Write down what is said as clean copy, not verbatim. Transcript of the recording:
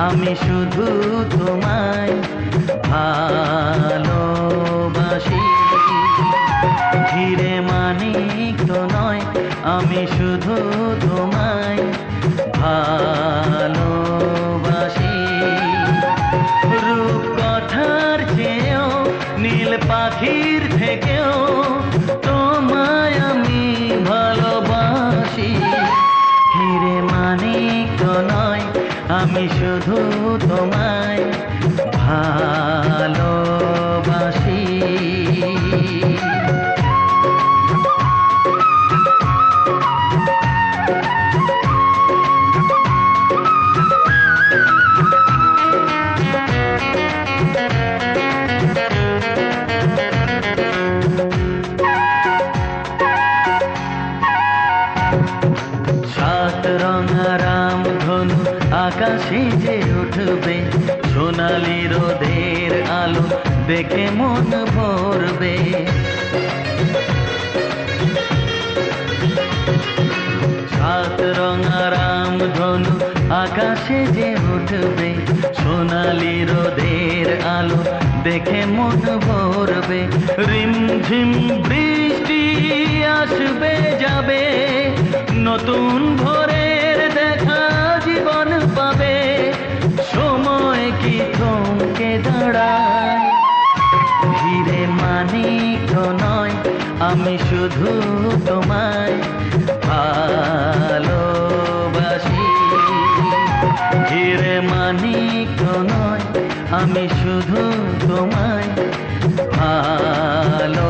আমি শুধু তোমায় ভালোবাসি। হিরে মানিক তো নয়, আমি শুধু তোমায় ভালোবাসি। রূপকথার চেয়েও নীল পাখির থেকেও তোমায় আমি ভালোবাসি। হিরে মানিক তো নয়, আমি শুধু তোমায় ভালোবাসি। সাত রঙা রামধনু আকাশে যে উঠবে, সোনালি রোদের আলো দেখে মন ভরবে। সাত রঙা রামধনু আকাশে যে উঠবে, সোনালি রোদের আলো দেখে মন ভরবে। রিমঝিম বৃষ্টি আসবে যাবে, নতুন ভোরের দেখা জীবন পাবে। সময় কি থমকে দাঁড়ায়? হিরে মানিক তো নয়, আমি শুধু তোমায় ভালোবাসি। হিরে মানিক তো নয়, আমি শুধু তোমায় ভালোবাসি।